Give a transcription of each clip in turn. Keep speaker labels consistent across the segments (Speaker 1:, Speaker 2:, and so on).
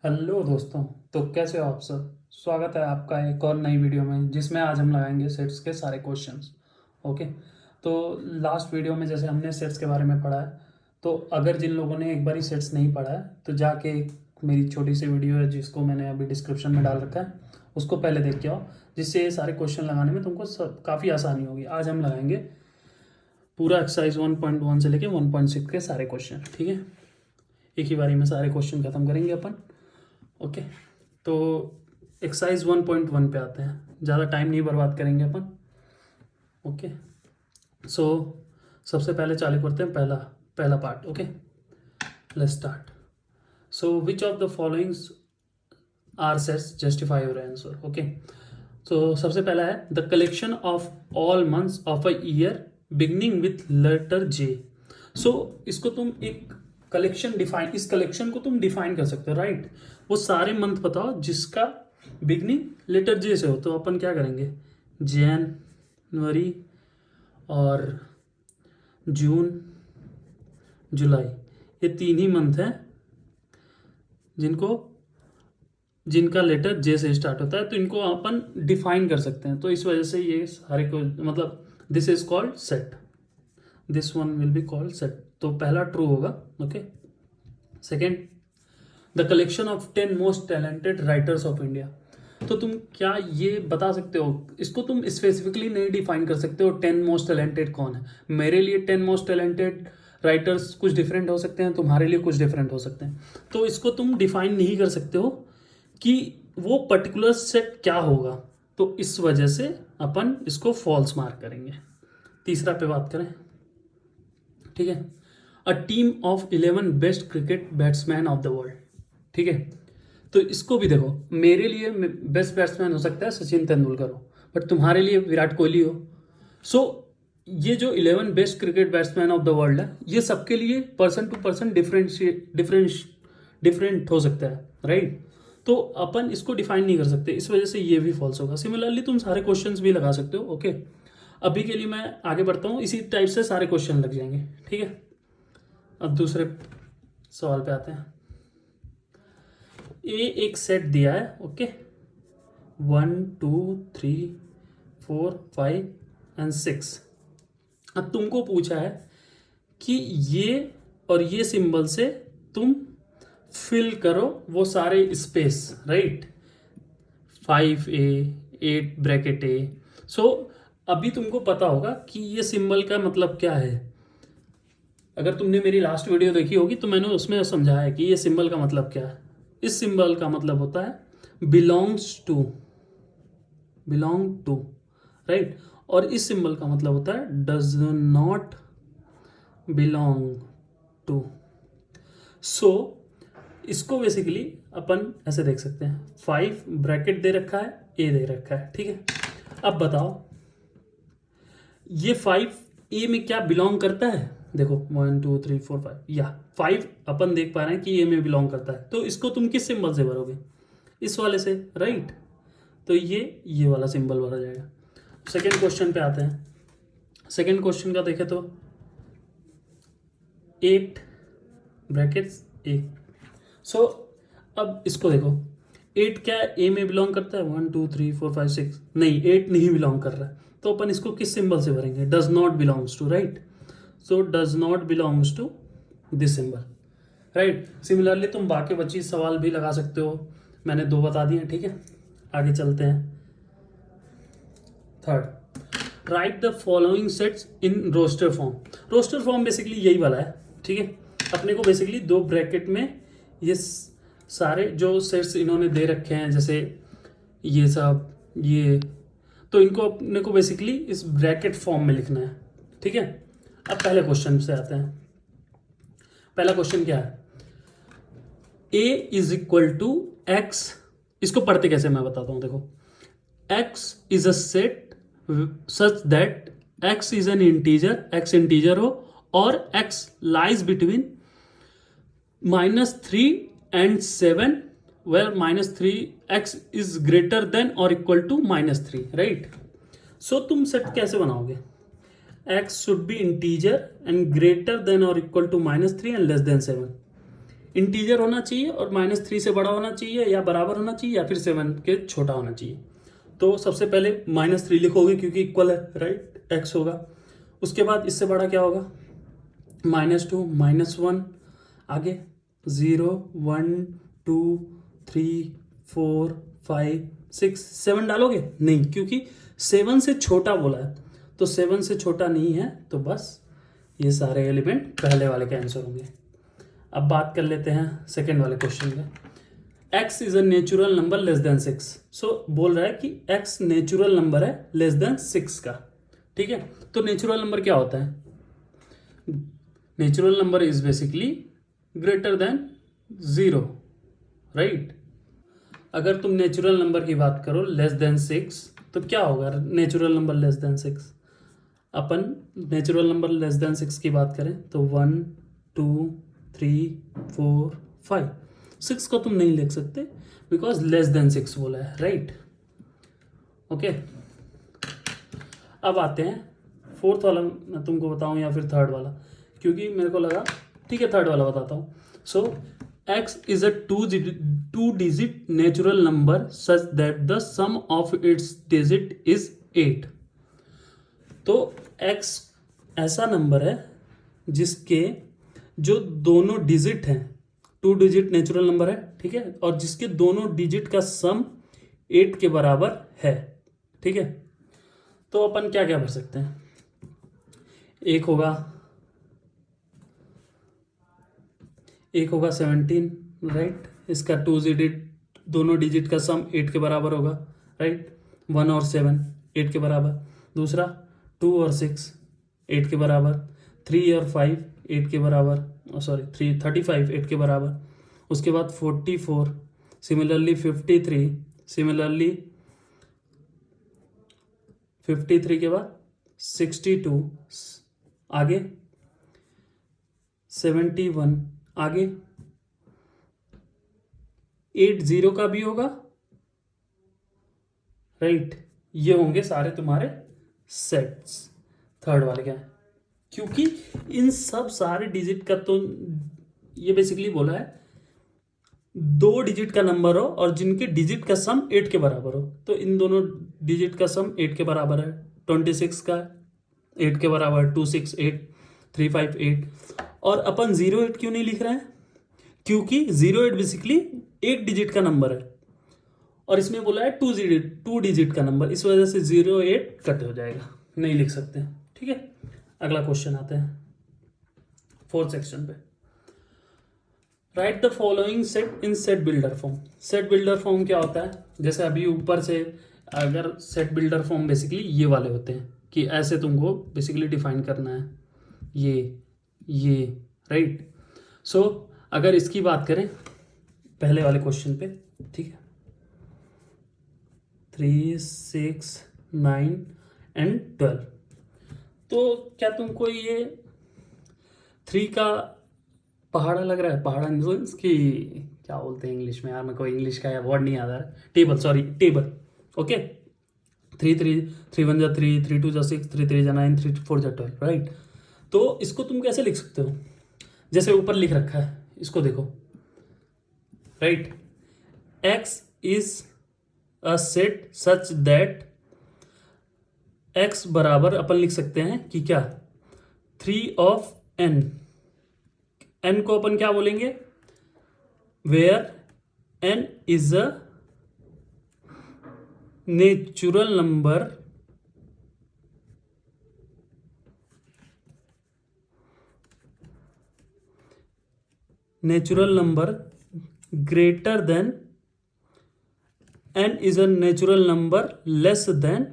Speaker 1: Hello दोस्तों। तो कैसे हो आप सब? स्वागत है आपका एक और नई वीडियो में जिसमें आज हम लगाएंगे सेट्स के सारे क्वेश्चंस। ओके। तो लास्ट वीडियो में जैसे हमने सेट्स के बारे में पढ़ा है, तो अगर जिन लोगों ने एक बार ही सेट्स नहीं पढ़ा है तो जाके मेरी छोटी सी वीडियो है जिसको मैंने अभी डिस्क्रिप्शन में डाल रखा है, उसको पहले देख के आओ, जिससे ये सारे क्वेश्चन लगाने में तुमको सब काफ़ी आसानी होगी। आज हम लगाएंगे पूरा एक्सरसाइज 1.1 से लेके 1.6 के सारे क्वेश्चन, ठीक है। एक ही बारी में सारे क्वेश्चन खत्म करेंगे अपन। ओके। तो एक्सरसाइज 1.1 पे आते हैं, ज़्यादा टाइम नहीं बर्बाद करेंगे अपन। ओके। सो सबसे पहले चालू करते हैं पहला पहला part. Okay, let's start. So which of the followings are sets justify your answer. Okay. तो सबसे पहला है the collection of all months of a year beginning with letter J. So इसको तुम एक कलेक्शन डिफाइन, इस कलेक्शन को तुम डिफाइन कर सकते हो, राइट। वो सारे मंथ बताओ जिसका बिगनिंग लेटर जे से हो। तो अपन क्या करेंगे, जनवरी और जून जुलाई, ये तीन ही मंथ हैं जिनका लेटर जे से स्टार्ट होता है, तो इनको अपन डिफाइन कर सकते हैं। तो इस वजह से ये सारे को मतलब this is called set, this one will be called set. तो पहला ट्रू होगा। Okay. Second, the collection of 10 most talented writers of India. तो तुम क्या ये बता सकते हो, इसको तुम स्पेसिफिकली नहीं डिफाइन कर सकते हो 10 मोस्ट टैलेंटेड कौन है। मेरे लिए 10 मोस्ट टैलेंटेड राइटर्स कुछ डिफरेंट हो सकते हैं, तुम्हारे लिए कुछ डिफरेंट हो सकते हैं। तो इसको तुम डिफाइन नहीं कर सकते हो कि वो पर्टिकुलर सेट क्या होगा, तो इस वजह से अपन इसको फॉल्स मार्क करेंगे। तीसरा पे बात करें, ठीक है। A team of 11 best cricket batsman of the world, ठीक है। तो इसको भी देखो, मेरे लिए बेस्ट बैट्समैन हो सकता है सचिन तेंदुलकर हो, बट तुम्हारे लिए विराट कोहली हो। सो ये जो 11 best cricket batsman of the world है, ये सबके लिए पर्सन टू पर्सन डिफरेंट हो सकता है, राइट। तो अपन इसको डिफाइन नहीं कर सकते, इस वजह से ये भी फॉल्स होगा। सिमिलरली तुम सारे क्वेश्चंस भी लगा सकते हो। ओके, अभी के लिए मैं आगे बढ़ता हूँ, इसी टाइप से सारे क्वेश्चन लग जाएंगे, ठीक है। अब दूसरे सवाल पे आते हैं। ए एक सेट दिया है, ओके, 1 2 3 4 5 एंड 6। अब तुमको पूछा है कि ये और ये सिंबल से तुम फिल करो वो सारे स्पेस, राइट। 5A 8 ब्रैकेट ए। सो अभी तुमको पता होगा कि ये सिंबल का मतलब क्या है। अगर तुमने मेरी लास्ट वीडियो देखी होगी तो मैंने उसमें समझाया है कि ये सिंबल का मतलब क्या है। इस सिंबल का मतलब होता है belongs to, belong to, right. और इस सिंबल का मतलब होता है does not belong to. So इसको बेसिकली अपन ऐसे देख सकते हैं, 5 ब्रैकेट दे रखा है, ए दे रखा है, ठीक है। अब बताओ ये 5 ए में क्या बिलोंग करता है। देखो 1 2 3 4 5, या 5 अपन देख पा रहे हैं कि ए में बिलोंग करता है, तो इसको तुम किस सिंबल से भरोगे, इस वाले से, राइट। तो ये वाला सिंबल भरा जाएगा। सेकेंड क्वेश्चन पे आते हैं। सेकेंड क्वेश्चन का देखें तो 8 ब्रैकेट्स ए। सो अब इसको देखो, 8 क्या ए में बिलोंग करता है, 1 2 3 4 5 6, नहीं 8 नहीं बिलोंग कर रहा है, तो अपन इसको किस सिंबल से भरेंगे, does not belongs to, right. So does not belongs to this symbol, right. Similarly तुम बाकी बची सवाल भी लगा सकते हो, मैंने 2 बता दिए, ठीक है। आगे चलते हैं। Third, right the following sets in roster form. Roster form basically यही वाला है, ठीक है। अपने को बेसिकली 2 ब्रैकेट में ये सारे जो सेट्स इन्होंने दे रखे हैं, जैसे ये सब, ये, तो इनको अपने को बेसिकली इस ब्रैकेट फॉर्म में लिखना है, ठीक है। अब पहले क्वेश्चन से आते हैं। पहला क्वेश्चन क्या है, ए इज इक्वल टू एक्स। इसको पढ़ते कैसे मैं बताता हूं, देखो, x is a set such that x is an integer, x integer हो और x lies between -3 and 7, where -3x is greater than or equal to -3, right। सो तुम सेट कैसे बनाओगे, x should be integer and greater than or equal to -3 and less than 7। Integer होना चाहिए और -3 से बड़ा होना चाहिए या बराबर होना चाहिए या फिर 7 के छोटा होना चाहिए। तो सबसे पहले -3 लिखोगे क्योंकि इक्वल है, राइट, x होगा। उसके बाद इससे बड़ा क्या होगा, -2 -1, आगे 0 1 2 3 4 5 6 7 डालोगे नहीं, क्योंकि 7 से छोटा बोला है, तो 7 से छोटा नहीं है, तो बस ये सारे एलिमेंट पहले वाले के आंसर होंगे। अब बात कर लेते हैं सेकेंड वाले क्वेश्चन में। x is a natural number less than 6। सो बोल रहा है कि x नेचुरल नंबर है लेस देन 6 का, ठीक है। तो नेचुरल नंबर क्या होता है, natural number is basically greater than 0, right. अगर तुम नेचुरल नंबर की बात करो लेस देन 6, तो क्या होगा नेचुरल नंबर लेस देन 6। अपन नेचुरल नंबर लेस देन 6 की बात करें तो 1 2 3 4 5, 6 को तुम नहीं लिख सकते बिकॉज लेस देन 6 बोला है, राइट। ओके, अब आते हैं फोर्थ वाला, मैं तुमको बताऊं या फिर थर्ड वाला, क्योंकि मेरे को लगा ठीक है थर्ड वाला बताता हूँ। So x is a two digit natural number such that the sum of its digit is 8। तो x ऐसा नंबर है जिसके जो दोनों डिजिट हैं, 2 डिजिट नेचुरल नंबर है, ठीक है, और जिसके दोनों डिजिट का सम 8 के बराबर है, ठीक है। तो अपन क्या क्या भर सकते हैं, एक होगा 17, राइट, इसका 2 डिजिट दोनों डिजिट का सम 8 के बराबर होगा, राइट। 1 और 7 8 के बराबर। दूसरा 2 और 6 8 के बराबर। 3 और 5 8 के बराबर, सॉरी 35 8 के बराबर। उसके बाद 44, सिमिलरली 53, सिमिलरली 53 के बाद 62, आगे 71, आगे 80 का भी होगा, राइट। ये होंगे सारे तुम्हारे सेट्स थर्ड वाले क्या है, क्योंकि इन सब सारे डिजिट का तो ये बेसिकली बोला है 2 डिजिट का नंबर हो और जिनके डिजिट का सम 8 के बराबर हो। तो इन दोनों डिजिट का सम 8 के बराबर है। 26 का 8 के बराबर, 268 358। और अपन 08 क्यों नहीं लिख रहे हैं, क्योंकि 08 बेसिकली एक डिजिट का नंबर है और इसमें बोला है 2 डिजिट का नंबर, इस वजह से 08 कट हो जाएगा, नहीं लिख सकते, ठीक है। अगला क्वेश्चन आते हैं फोर्थ सेक्शन पे। Right the following set in set builder form. Set builder form क्या होता है, जैसे अभी ऊपर से अगर सेट बिल्डर फॉर्म बेसिकली ये वाले होते हैं कि ऐसे तुमको बेसिकली डिफाइन करना है, ये राइट। सो अगर इसकी बात करें पहले वाले क्वेश्चन पे, ठीक है, 3 6 9 एंड 12। तो क्या तुमको ये 3 का पहाड़ा लग रहा है, पहाड़ा मीन्स की क्या बोलते हैं इंग्लिश में, यार मेरे को इंग्लिश का वर्ड नहीं याद आ रहा, टेबल, सॉरी टेबल, ओके। 3 3 3 1 जा 3, 3 2 जा 6, 3 3 जा 9, 3 4 जा 12, राइट। तो इसको तुम कैसे लिख सकते हो, जैसे ऊपर लिख रखा है इसको देखो, right. x is a set such that x बराबर अपन लिख सकते हैं कि क्या 3 ऑफ n, n को अपन क्या बोलेंगे, where n is a natural number greater than n is a natural number less than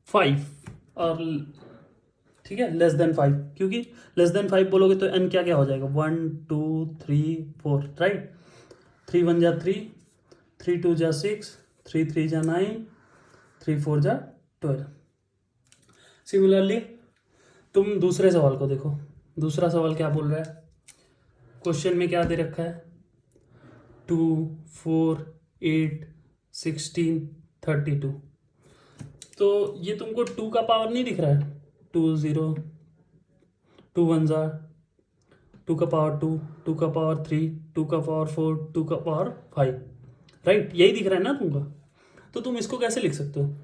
Speaker 1: 5, और ठीक है लेस देन 5, क्योंकि लेस देन 5 बोलोगे तो n क्या क्या हो जाएगा, 1 2 3 4, राइट। 3 1 जा 3, 3 2 जा 6, 3 3 जा 9, 3 4 जा 12। सिमिलरली तुम दूसरे सवाल को देखो, दूसरा सवाल क्या बोल रहा है, क्वेश्चन में क्या दे रखा है, 2 4 8 16 32। तो ये तुमको 2 का पावर नहीं दिख रहा है, 2 0, 2 1 जार, 2 का पावर 2, 2 का पावर 3, 2 का पावर 4, 2 का पावर 5, राइट। यही दिख रहा है ना तुमको। तो तुम इसको कैसे लिख सकते हो?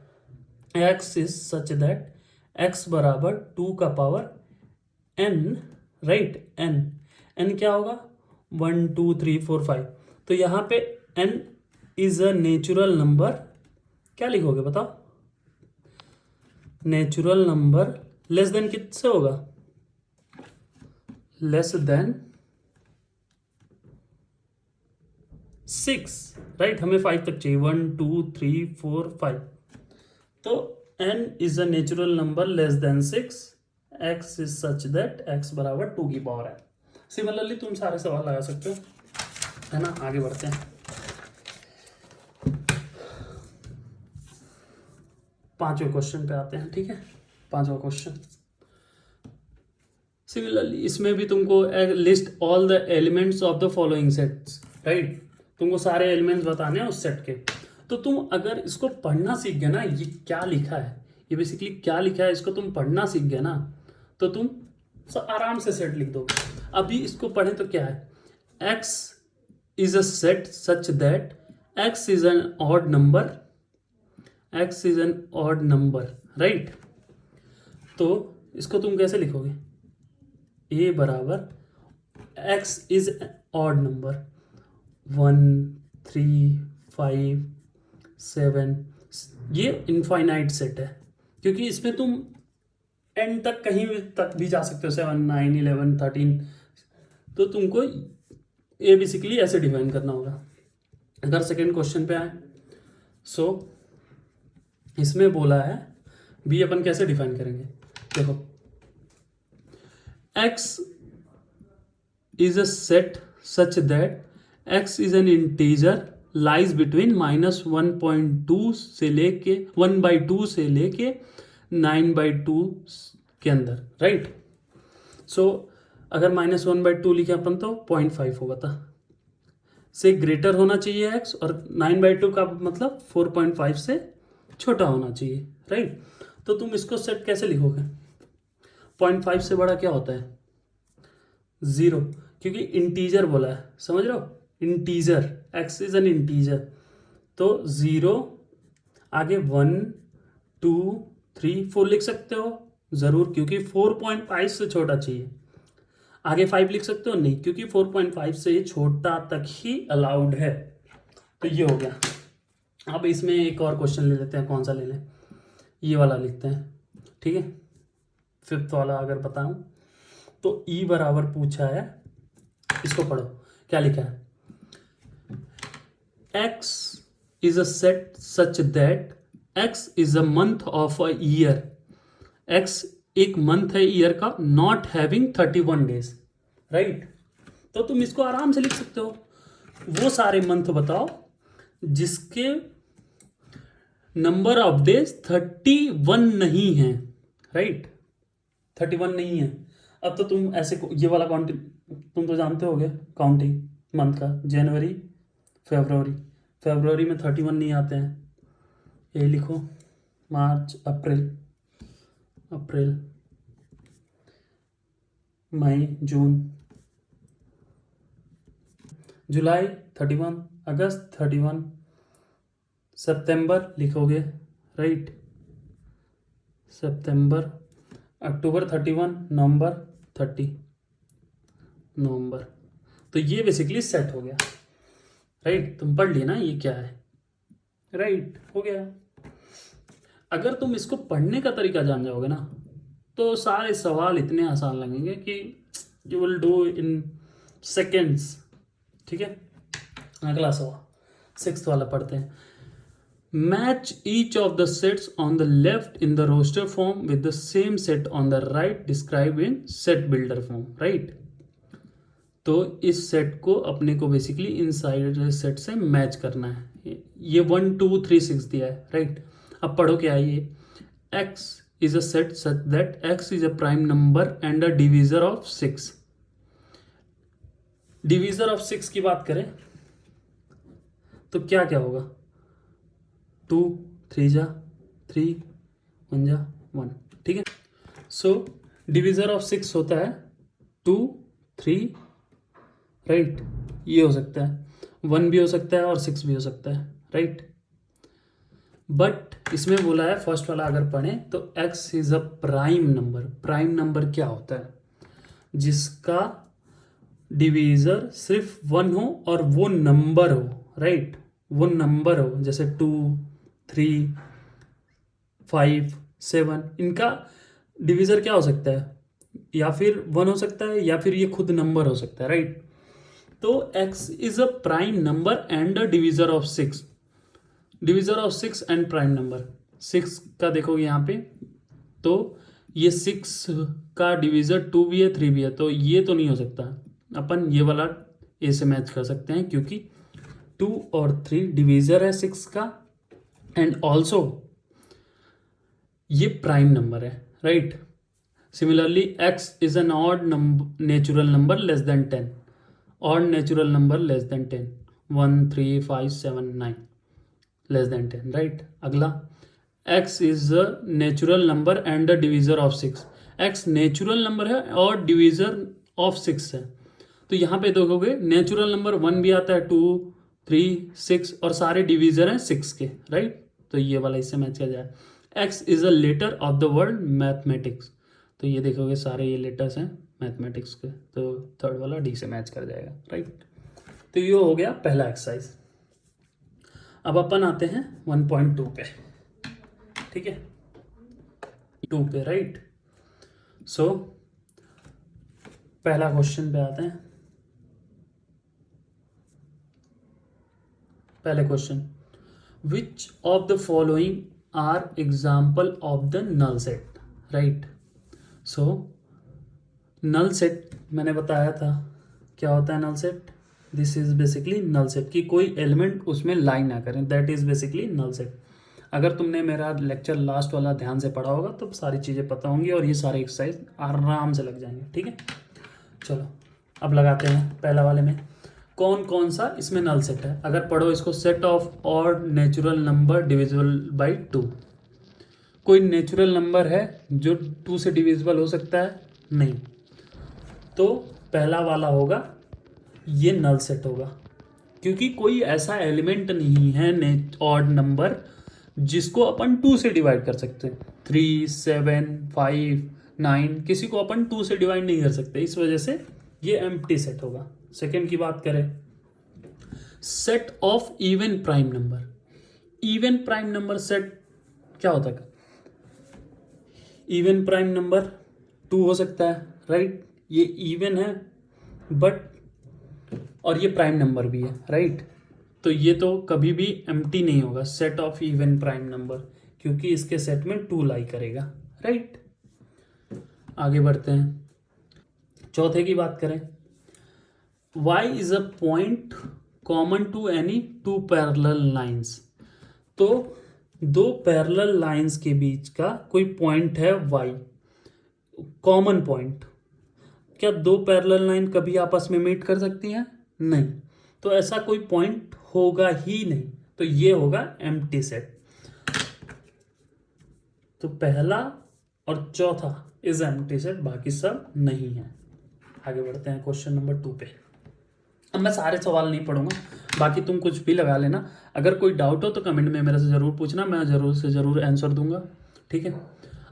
Speaker 1: x is such that x बराबर 2 का पावर n, राइट। n क्या होगा? 1 2 3 4 5। तो यहाँ पे n is a natural number. क्या लिखोगे बताओ? नेचुरल नंबर लेस देन किससे होगा? Less than 6, right. हमें 5 तक चाहिए, 1 2 3 4 5। तो n is a natural number less than 6, x is such that x बराबर 2 की पावर है। सिमिलरली तुम सारे सवाल लगा सकते हो, है ना। आगे बढ़ते हैं। पांचवें क्वेश्चन पे आते हैं, ठीक है। पांचवा क्वेश्चन, सिमिलरली इसमें भी तुमको list all the elements of the following sets, right. तुमको सारे एलिमेंट्स बताने हैं उस सेट के। तो तुम अगर इसको पढ़ना सीख गए ना, ये क्या लिखा है, ये बेसिकली क्या लिखा है, इसको तुम पढ़ना सीख गए ना, तो तुम आराम से सेट लिख दोगे। अभी इसको पढ़े तो क्या है? x is a set such that x is an odd number, x is an odd number, right. तो इसको तुम कैसे लिखोगे? a बराबर x इज ऑड नंबर, 1 3 5 7। ये इनफाइनाइट सेट है, क्योंकि इसमें तुम एंड तक कहीं तक भी जा सकते हो, 7 9 11 13। तो तुमको ये बेसिकली ऐसे डिफाइन करना होगा। अगर सेकेंड क्वेश्चन पे आए, सो इसमें बोला है बी अपन कैसे डिफाइन करेंगे। देखो, x is a set such that x is an integer lies between -1.2 से लेके 1/2 से लेके 9/2 के अंदर, राइट। सो अगर -1/2 लिखे अपन तो 0.5 होगा था, से ग्रेटर होना चाहिए x, और 9/2 का मतलब 4.5 से छोटा होना चाहिए, राइट। तो तुम इसको सेट कैसे लिखोगे? 0.5 से बड़ा क्या होता है? 0, क्योंकि इंटीजर बोला है, समझ रहे हो? Integer, x is an integer. तो 0, आगे 1 2 3 4 लिख सकते हो जरूर, क्योंकि 4.5 से छोटा चाहिए। आगे 5 लिख सकते हो? नहीं, क्योंकि 4.5 से छोटा तक ही अलाउड है। तो ये हो गया। अब इसमें एक और क्वेश्चन ले लेते हैं। कौन सा ले लें? ये वाला लिखते हैं, ठीक है। फिफ्थ वाला अगर बताऊं तो ई बराबर पूछा है, इसको पढ़ो क्या लिखा है। x is a set such that x is a month of a year. x एक मंथ है ईयर का, नॉट हैविंग 31 डेज, राइट। तो तुम इसको आराम से लिख सकते हो। वो सारे मंथ बताओ जिसके नंबर ऑफ डेज 31 नहीं है, राइट। 31 नहीं है। अब तो तुम ऐसे ये वाला काउंटिंग तुम तो जानते होगे, काउंटिंग मंथ का, जनवरी फरवरी। फरवरी में 31 नहीं आते हैं, ये लिखो। मार्च अप्रैल, अप्रैल मई जून, जुलाई 31, अगस्त 31, सितंबर लिखोगे, राइट, सितंबर, अक्टूबर 31, नवंबर 30, नवंबर। तो ये बेसिकली सेट हो गया, राइट। तुम पढ़ लिए ना ये क्या है, राइट, हो गया। अगर तुम इसको पढ़ने का तरीका जान जाओगे ना, तो सारे सवाल इतने आसान लगेंगे कि you will do in seconds, ठीक है। अगला सवाल, सिक्स्थ वाला पढ़ते हैं। Match each of the sets on the left in the roster form with the same set on the right describe in set builder form, right. तो इस set को अपने को बेसिकली इनसाइड सेट से मैच करना है। ये 1 2 3 6 दिया है, राइट। अब पढ़ो क्या है ये। x is a set such that x is a prime number and a divisor of 6। Divisor of 6 की बात करें तो क्या क्या होगा? 2 3 जा 3 1 जा 1, ठीक है। सो डिविजर ऑफ 6 होता है 2, 3, राइट। ये हो सकता है 1 भी हो सकता है और 6 भी हो सकता है, राइट। बट इसमें बोला है फर्स्ट वाला अगर पढ़ें तो x is a prime number. Prime number क्या होता है? जिसका डिवीजर सिर्फ 1 हो और वो नंबर हो, राइट। वो नंबर हो, जैसे 2, 3, 5, 7, इनका डिवीजर क्या हो सकता है? या फिर 1 हो सकता है या फिर ये खुद नंबर हो सकता है, राइट। तो x is a prime number and a divisor of 6। Divisor of 6 and prime number 6 का देखोगे यहाँ पे, तो ये 6 का डिवीजर 2 भी है 3 भी है, तो ये तो नहीं हो सकता। अपन ये वाला ए से मैच कर सकते हैं क्योंकि 2 और 3 डिवीजर है 6 का एंड ऑल्सो ये प्राइम नंबर है, right. Similarly x is an odd natural number less than 10। Odd natural number less than 10, 1, 3, 5, 7, 9 less than 10, right. अगला x is a natural number and a divisor of 6। x natural number है और divisor of 6 है। तो यहाँ पे देखोगे natural number 1 भी आता है, 2, 3, 6 और सारे डिवीजर हैं 6 के, राइट। तो ये वाला इससे मैच कर जाए। x is a letter of the word mathematics. तो ये देखोगे सारे ये लेटर्स हैं मैथमेटिक्स के, तो थर्ड वाला डी से मैच कर जाएगा, राइट। तो ये हो गया पहला एक्सरसाइज। अब अपन आते हैं 1.2 पे, ठीक है, 2 पे, राइट। सो पहला क्वेश्चन पे आते हैं। पहले question, which of the following are example of the null set, right. So null set मैंने बताया था क्या होता है null set. This is basically null set कि कोई एलिमेंट उसमें लाई ना करें, that is basically null set. अगर तुमने मेरा लेक्चर लास्ट वाला ध्यान से पढ़ा होगा तो सारी चीज़ें पता होंगी और ये सारे एक्सरसाइज आराम से लग जाएंगे, ठीक है। चलो अब लगाते हैं पहला वाले में। कौन कौन सा इसमें नल सेट है? अगर पढ़ो इसको, set of odd natural number divisible by 2। कोई नेचुरल नंबर है जो 2 से डिविजिबल हो सकता है? नहीं। तो पहला वाला होगा ये नल सेट होगा क्योंकि कोई ऐसा एलिमेंट नहीं है ऑड नंबर जिसको अपन 2 से डिवाइड कर सकते हैं। 3, 7, 5, 9 किसी को अपन 2 से डिवाइड नहीं कर सकते, इस वजह से ये एम्प्टी सेट होगा। सेकेंड की बात करें, set of even prime number. Even prime number set क्या होता है? इवन प्राइम नंबर 2 हो सकता है, राइट। ये इवन है बट और ये प्राइम नंबर भी है, राइट। तो ये तो कभी भी एम्प्टी नहीं होगा set of even prime number क्योंकि इसके सेट में 2 लाई करेगा, राइट। आगे बढ़ते हैं, चौथे की बात करें, y is a point common to any 2 parallel lines. तो 2 पैरेलल लाइंस के बीच का कोई पॉइंट है y, कॉमन पॉइंट। क्या 2 पैरेलल लाइन कभी आपस में मीट कर सकती हैं? नहीं। तो ऐसा कोई पॉइंट होगा ही नहीं, तो ये होगा एम्प्टी सेट। तो पहला और चौथा इज एम्प्टी सेट, बाकी सब नहीं है। आगे बढ़ते हैं क्वेश्चन नंबर 2 पे। अब मैं सारे सवाल नहीं पढ़ूंगा, बाकी तुम कुछ भी लगा लेना। अगर कोई डाउट हो तो कमेंट में मेरे से ज़रूर पूछना, मैं ज़रूर से ज़रूर आंसर दूंगा, ठीक है।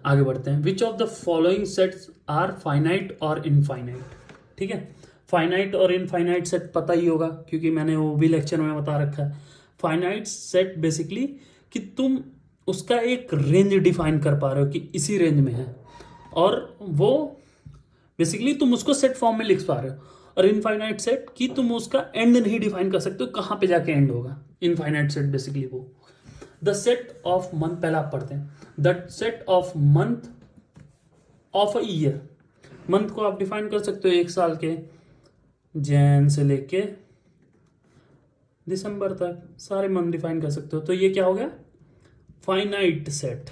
Speaker 1: आगे बढ़ते हैं, which of the following sets are finite और इनफाइनाइट, ठीक है। फाइनाइट और इनफाइनाइट सेट पता ही होगा क्योंकि मैंने वो भी लेक्चर में बता रखा है। फाइनाइट सेट बेसिकली कि तुम उसका एक रेंज डिफाइन कर पा रहे हो कि इसी रेंज में है, और वो बेसिकली तुम उसको सेट फॉर्म में लिख पा रहे हो। और इनफाइनाइट सेट कि तुम उसका एंड नहीं डिफाइन कर सकते हो, कहाँ पे जाके एंड होगा। इनफाइनाइट सेट बेसिकली वो। द सेट ऑफ मंथ, पहला आप पढ़ते हैं, the set of month of a year. Month को आप डिफाइन कर सकते हो एक साल के, जैन से लेके दिसंबर तक सारे मंथ डिफाइन कर सकते हो। तो ये क्या हो गया? फाइनाइट सेट,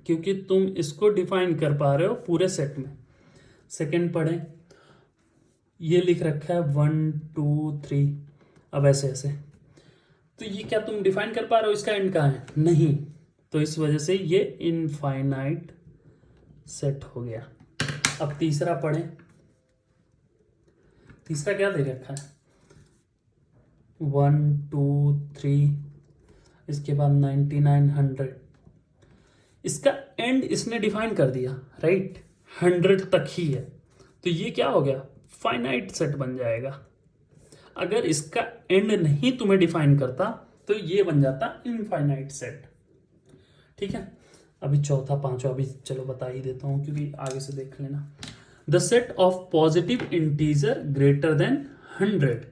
Speaker 1: क्योंकि तुम इसको डिफाइन कर पा रहे हो पूरे सेट में। सेकंड पढ़ें, ये लिख रखा है 1, 2, 3, अब ऐसे ऐसे, तो ये क्या तुम डिफाइन कर पा रहे हो इसका एंड कहाँ है? नहीं। तो इस वजह से ये इनफाइनाइट सेट हो गया। अब तीसरा पढ़ें। तीसरा क्या दे रखा है? 1 2 3, इसके बाद 99 100। इसका एंड इसने डिफाइन कर दिया, राइट, 100 तक ही है। तो ये क्या हो गया? फाइनाइट सेट बन जाएगा। अगर इसका एंड नहीं तुम्हें डिफाइन करता तो ये बन जाता इनफाइनाइट सेट। ठीक है, अभी चौथा पांचवा भी चलो बता ही देता हूं क्योंकि आगे से देख लेना। The set of positive integer greater than 100।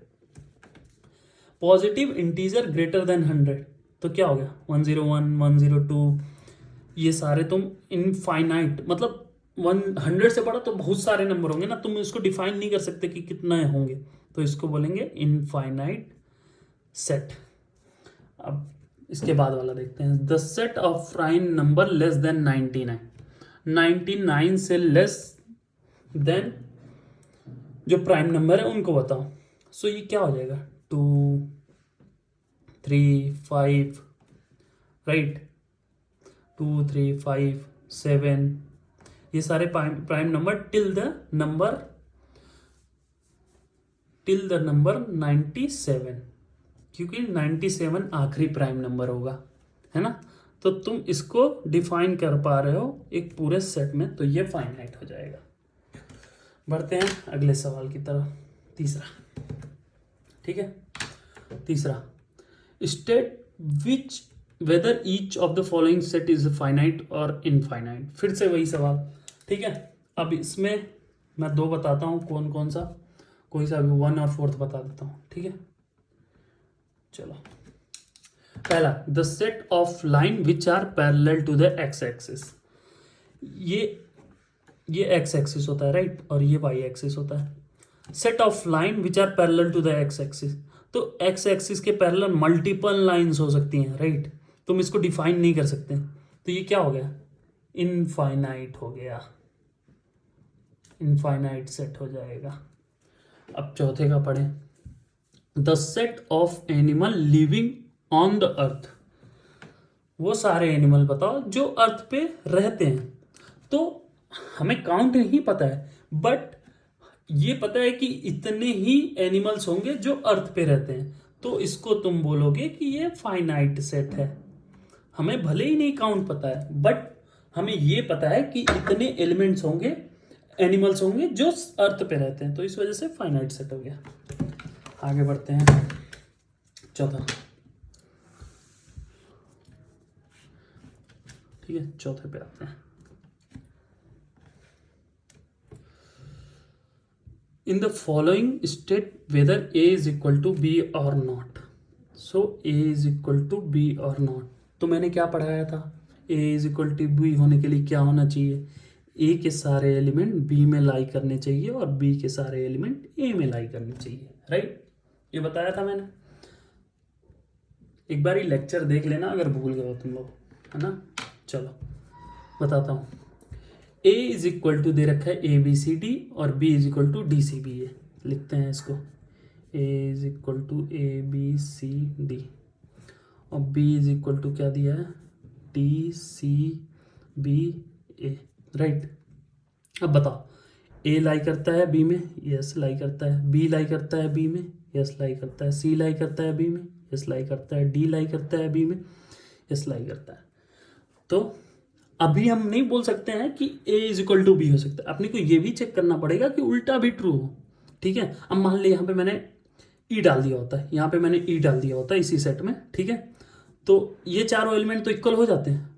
Speaker 1: Positive integer greater than 100 तो क्या हो गया? 101 102, ये सारे तुम इनफाइनाइट, मतलब 100 से बड़ा तो बहुत सारे नंबर होंगे ना, तुम इसको डिफाइन नहीं कर सकते कि कितने होंगे, तो इसको बोलेंगे इनफाइनाइट सेट। अब इसके बाद वाला देखते हैं। The set of prime number less than 99। 99 से लेस देन जो प्राइम नंबर है उनको बताओ। सो ये क्या हो जाएगा? 2 3 5, राइट, 2 3 5 7, ये सारे prime number till the number 97, क्योंकि 97 आखिरी प्राइम नंबर होगा, है ना। तो तुम इसको डिफाइन कर पा रहे हो एक पूरे सेट में, तो ये फाइनाइट हो जाएगा। बढ़ते हैं अगले सवाल की तरफ। तीसरा, ठीक है, तीसरा, state which whether each of the following set is finite और इनफाइनाइट। फिर से वही सवाल, ठीक है। अब इसमें मैं दो बताता हूँ, कौन कौन सा, कोई सा भी 1 और 4 बता देता हूँ, ठीक है। चलो, पहला, the set of line which are parallel to the X axis. ये एक्स एक्सिस होता है, राइट, और ये वाई एक्सिस होता है। Set of line which are parallel to the X axis, तो एक्स एक्सिस के पैरेलल मल्टीपल लाइंस हो सकती हैं, राइट। तुम इसको डिफाइन नहीं कर सकते, तो ये क्या हो गया? इनफाइनाइट हो गया, इनफाइनाइट सेट हो जाएगा। अब चौथे का पढ़ें। The set of animal living on the earth. वो सारे एनिमल बताओ जो अर्थ पे रहते हैं। तो हमें काउंट नहीं पता है, बट ये पता है कि इतने ही एनिमल्स होंगे जो अर्थ पे रहते हैं, तो इसको तुम बोलोगे कि ये फाइनाइट सेट है। हमें भले ही नहीं काउंट पता है, बट हमें ये पता है कि इतने एलिमेंट्स होंगे, एनिमल्स होंगे जो अर्थ पे रहते हैं, तो इस वजह से फाइनाइट सेट हो गया। आगे बढ़ते हैं, चौथा, ठीक है, चौथे पे आते हैं। In the following state whether A is equal to B or not. So A is equal to B or not, तो मैंने क्या पढ़ाया था? A is equal to B होने के लिए क्या होना चाहिए? ए के सारे एलिमेंट बी में लाई करने चाहिए और बी के सारे एलिमेंट ए में लाई करने चाहिए, राइट। ये बताया था मैंने। एक बार ही लेक्चर देख लेना अगर भूल गए हो तुम लोग, है ना। चलो बताता हूँ। ए इज इक्वल टू दे रखा है ए बी सी डी और B is equal to D C B A. लिखते हैं इसको, A is equal to A B C D और बी इज इक्वल टू क्या दिया है? D C B A, right. अब बताओ, ए लाई करता है बी में, यस लाई करता है। बी लाई करता है बी में, यस लाई करता है। सी लाई करता है बी में, यस लाई करता है। डी लाई करता है बी में, यस लाई करता है। तो अभी हम नहीं बोल सकते हैं कि ए इज इक्वल टू बी हो सकता है, अपने को ये भी चेक करना पड़ेगा कि उल्टा भी ट्रू हो, ठीक है। अब मान ली यहाँ पे मैंने ई डाल दिया होता है, यहाँ पे मैंने ई डाल दिया होता है इसी सेट में, ठीक है। तो ये चारों एलिमेंट तो इक्वल हो जाते हैं,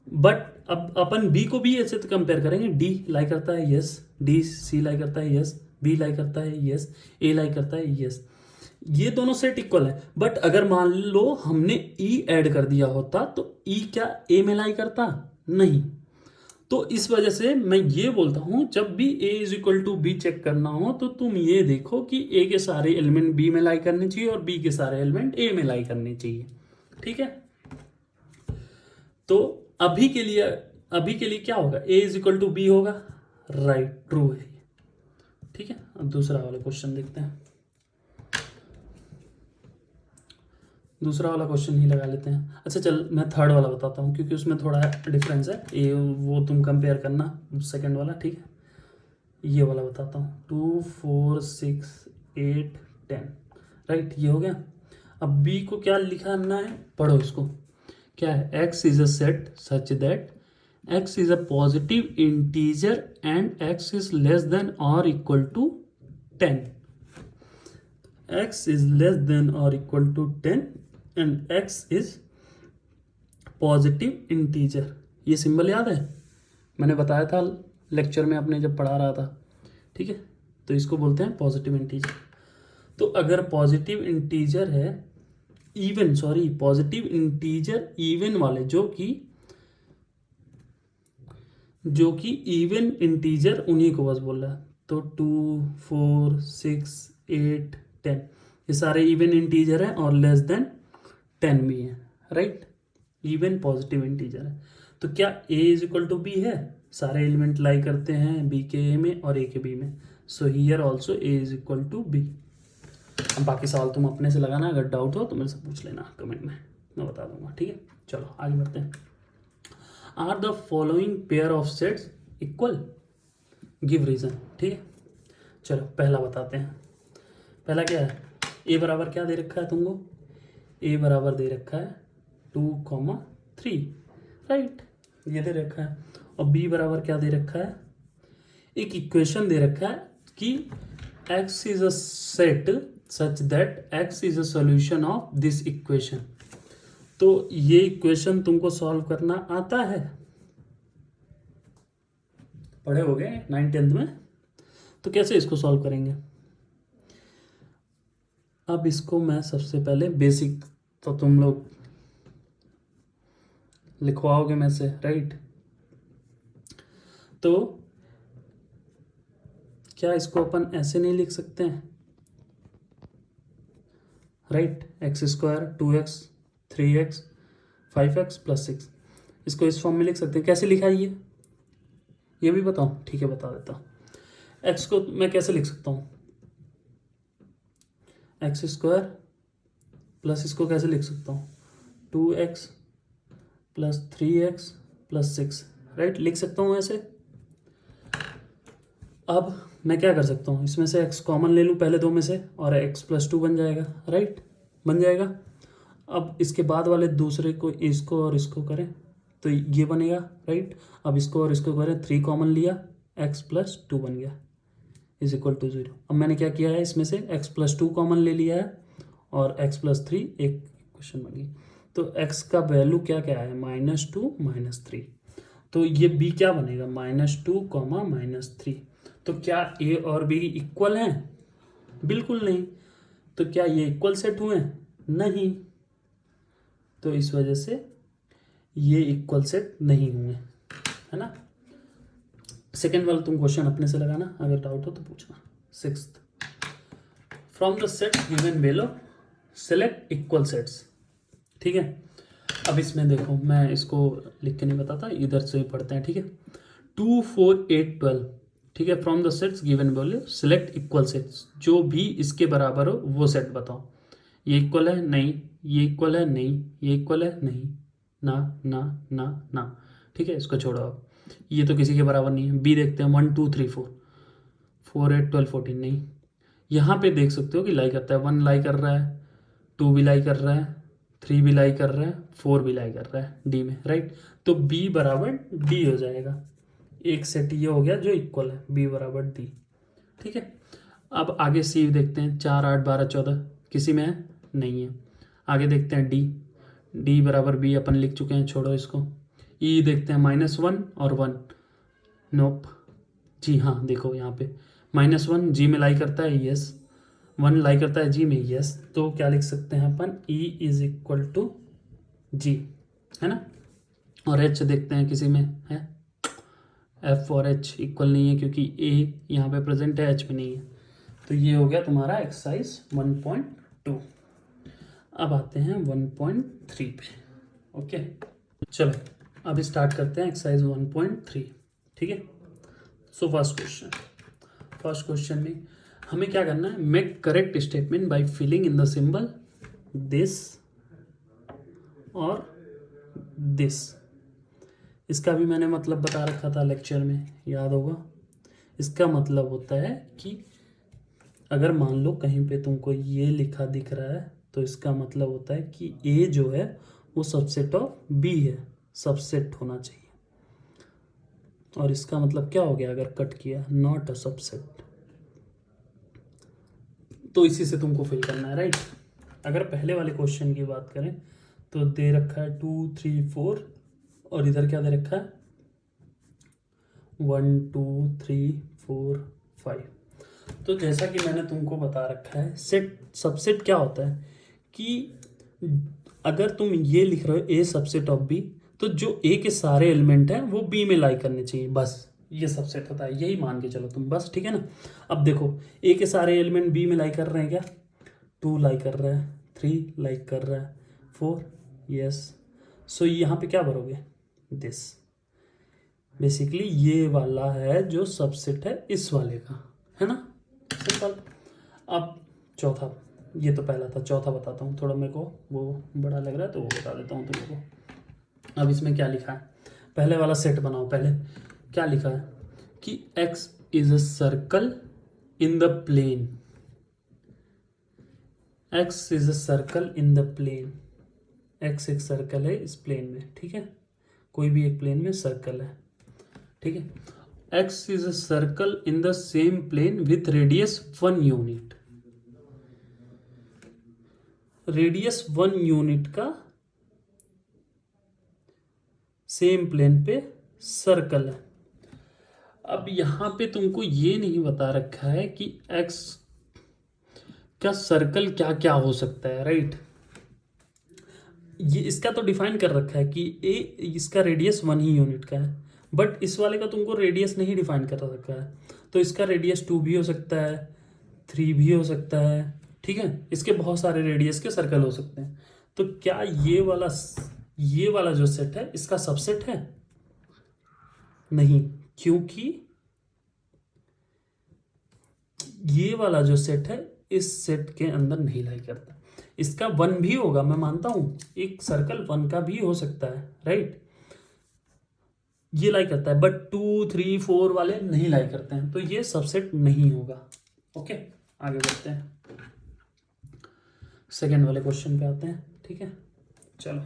Speaker 1: बट अब अपन बी को बी ऐसे तो कंपेयर करेंगे। डी लाई करता है, यस। डी सी लाई करता है, यस। बी लाई करता है, यस। ए लाई करता है, यस। ये दोनों सेट इक्वल है, बट अगर मान लो हमने ई ऐड कर दिया होता तो ई क्या ए में लाई करता? नहीं। तो इस वजह से मैं ये बोलता हूं, जब भी A is equal to B check करना हो तो तुम ये देखो कि ए के सारे एलिमेंट बी में लाई करने चाहिए और बी के सारे एलिमेंट ए में लाई करने चाहिए, ठीक है। तो अभी के लिए क्या होगा? ए इज इक्वल टू बी होगा, राइट, ट्रू है, ठीक है। अब दूसरा वाला क्वेश्चन देखते हैं। दूसरा वाला क्वेश्चन ही लगा लेते हैं। अच्छा चल मैं थर्ड वाला बताता हूँ क्योंकि उसमें थोड़ा डिफरेंस है, ये वो तुम कंपेयर करना सेकंड वाला, ठीक है। ये वाला बताता हूँ, 2 4 6 8 10, राइट, ये हो गया। अब बी को क्या लिखना है, पढ़ो इसको, क्या है, x is a set such that x is a positive integer and x is less than और equal to 10, x is less than or equal to 10 and x is positive integer. ये सिंबल याद है, मैंने बताया था lecture में अपने जब पढ़ा रहा था, ठीक है। तो इसको बोलते हैं पॉजिटिव इंटीजर। तो अगर पॉजिटिव इंटीजर है even, sorry positive integer even वाले, जो कि इवन इंटीजर उन्हीं को बस बोल रहा है। तो 2 4 6 8 10 ये सारे इवन इंटीजर हैं और लेस देन 10 भी है, राइट, इवन पॉजिटिव इंटीजर है। तो क्या a is equal to B है, सारे एलिमेंट लाई करते हैं b के a में और a के b में, so here also a is equal to b। बाकी सवाल तुम अपने से लगाना, अगर डाउट हो तो मेरे से पूछ लेना कमेंट में, मैं बता दूंगा, ठीक है। चलो आगे बढ़ते हैं। Are the following pair of sets equal, give reason, ठीक है। चलो पहला बताते हैं। पहला क्या है, ए बराबर क्या दे रखा है तुमको, ए बराबर दे रखा है 2,3, राइट, ये दे रखा है। और बी बराबर क्या दे रखा है, एक इक्वेशन दे रखा है कि x is a set such that x is a solution of this equation. तो ये इक्वेशन तुमको सॉल्व करना आता है, पढ़े हो गए 9th 10th में। तो कैसे इसको सॉल्व करेंगे, अब इसको मैं सबसे पहले बेसिक तो तुम लोग लिखवाओगे में से, राइट। तो क्या इसको अपन ऐसे नहीं लिख सकते हैं, right, x² 2x 3x 5x + 6, इसको इस फॉर्म में लिख सकते हैं। कैसे लिखा है ये भी बताओ, ठीक है बता देता हूँ। x को मैं कैसे लिख सकता हूँ, x² प्लस इसको कैसे लिख सकता हूँ 2x + 3x + 6, राइट, लिख सकता हूँ ऐसे। अब मैं क्या कर सकता हूँ, इसमें से x कॉमन ले लूँ पहले दो में से और x + 2 बन जाएगा, राइट, बन जाएगा। अब इसके बाद वाले दूसरे को, इसको और इसको करें तो ये बनेगा, राइट। अब इसको और इसको करें, 3 कॉमन लिया, x + 2 बन गया इज इक्वल टू 0। अब मैंने क्या किया है, इसमें से x + 2 कॉमन ले लिया है और x + 3 एक क्वेश्चन बन गई। तो x का वैल्यू क्या क्या है, -2 -3। तो ये b क्या बनेगा, -2, -3। तो क्या a और b इक्वल हैं, बिल्कुल नहीं। तो क्या ये इक्वल सेट हुए, नहीं। तो इस वजह से ये इक्वल सेट नहीं हुए, है ना। सेकेंड वाला तुम क्वेश्चन अपने से लगाना, अगर डाउट हो तो पूछना। 6th, from the set given below select equal sets, ठीक है। अब इसमें देखो, मैं इसको लिख के नहीं बताता, इधर से ही पढ़ते हैं, ठीक है। 2 4 8 12, ठीक है। From the sets given below select equal sets, जो भी इसके बराबर हो वो सेट बताओ। ये इक्वल है, नहीं, ये इक्वल है, नहीं, ये इक्वल है, नहीं, ना ना ना ना, ठीक है, इसको छोड़ो। अब ये तो किसी के बराबर नहीं है। बी देखते हैं, 1 2 3 4 4 8 12 14, नहीं। यहाँ पे देख सकते हो कि लाई करता है, 1 लाई कर रहा है, 2 भी लाई कर रहा है, 3 भी लाई कर रहा है, 4 भी लाई कर रहा है डी में, राइट। तो बी बराबर डी हो जाएगा, एक सेट ये हो गया जो इक्वल है, बी बराबर डी, ठीक है। अब आगे सी देखते हैं, 4 8 12 14 किसी में है, नहीं है। आगे देखते हैं डी बराबर बी अपन लिख चुके हैं, छोड़ो इसको। ई देखते हैं, -1 और 1, नोप, जी हाँ, देखो यहाँ पे -1 जी में लाई करता है, यस, 1 लाई करता है जी में, यस। तो क्या लिख सकते हैं अपन, ई इज इक्वल टू जी, है ना। और एच देखते हैं किसी में है, एफ और एच इक्वल नहीं है क्योंकि ए यहाँ पे प्रेजेंट है, एच में नहीं है। तो ये हो गया तुम्हारा एक्सरसाइज 1.2। अब आते हैं 1.3 पे, ओके। चलो अब स्टार्ट करते हैं एक्सरसाइज 1.3, ठीक है। सो फर्स्ट क्वेश्चन में हमें क्या करना है, make correct statement by filling in the symbol this और दिस। इसका भी मैंने मतलब बता रखा था लेक्चर में, याद होगा। इसका मतलब होता है कि अगर मान लो कहीं पे तुमको ये लिखा दिख रहा है तो इसका मतलब होता है कि ए जो है वो सबसेट ऑफ बी है, सबसेट होना चाहिए। और इसका मतलब क्या हो गया अगर कट किया, नॉट अ सबसेट। तो इसी से तुमको फिल करना है, राइट। अगर पहले वाले क्वेश्चन की बात करें तो दे रखा है 2 3 4 और इधर क्या दे रखा है 1 2 3 4 5। तो जैसा कि मैंने तुमको बता रखा है, सेट सबसेट क्या होता है कि अगर तुम ये लिख रहे हो ए सबसेट ऑफ बी, तो जो ए के सारे एलिमेंट हैं वो बी में लाई करने चाहिए, बस ये सबसेट होता है। यही मान के चलो तुम, बस ठीक है ना। अब देखो ए के सारे एलिमेंट बी में लाई कर रहे हैं क्या, 2 लाई कर रहा है, 3 लाइक कर रहा है, 4 यस। सो यहाँ पे क्या भरोगे, दिस। बेसिकली ये वाला है जो सबसेट है इस वाले का, है ना, सिंपल। अब चौथा, ये तो पहला था, चौथा बताता हूँ। थोड़ा मेरे को वो बड़ा लग रहा है तो वो बता देता हूँ तुम लोगों को। अब इसमें क्या लिखा है, पहले वाला सेट बनाओ। पहले क्या लिखा है कि x is a circle in the plane, x is a circle in the plane. x एक सर्कल है इस प्लेन में, ठीक है, कोई भी एक प्लेन में सर्कल है, ठीक है। x is a circle in the same plane with radius 1 unit. Radius 1 unit का सेम प्लेन पे सर्कल है। अब यहां पे तुमको ये नहीं बता रखा है कि x का सर्कल क्या क्या हो सकता है, राइट। ये इसका तो डिफाइन कर रखा है कि ए इसका रेडियस 1 ही यूनिट का है, बट इस वाले का तुमको रेडियस नहीं डिफाइन कर रखा है। तो इसका रेडियस 2 भी हो सकता है, 3 भी हो सकता है, ठीक है। इसके बहुत सारे रेडियस के सर्कल हो सकते हैं। तो क्या ये वाला जो सेट है इसका सबसेट है, नहीं, क्योंकि ये वाला जो सेट है इस सेट के अंदर नहीं लाई करता। इसका 1 भी होगा, मैं मानता हूं, एक सर्कल 1 का भी हो सकता है, राइट, ये लाई करता है, बट 2 3 4 वाले नहीं लाई करते हैं, तो ये सबसेट नहीं होगा। ओके, आगे बढ़ते हैं, सेकेंड वाले क्वेश्चन पे आते हैं, ठीक है। चलो,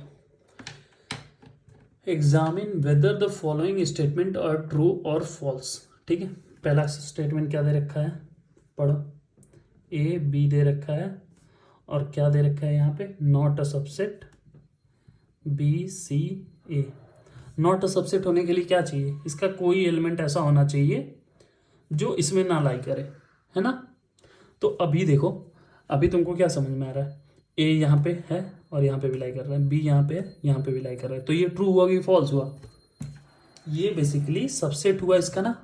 Speaker 1: examine whether the following statement are true और फॉल्स, ठीक है। पहला स्टेटमेंट क्या दे रखा है, पढ़ो। ए बी दे रखा है और क्या दे रखा है यहाँ पे, not a subset B C A. Not a subset होने के लिए क्या चाहिए, इसका कोई एलिमेंट ऐसा होना चाहिए जो इसमें ना लाई करे, है ना। तो अभी देखो, अभी तुमको क्या समझ में आ रहा है, ए यहाँ पे है और यहाँ पे भी लाई कर रहा है, बी यहाँ पे है, यहाँ पे भी लाई कर रहा है, तो ये ट्रू हुआ कि फॉल्स हुआ, ये बेसिकली सबसेट हुआ इसका ना।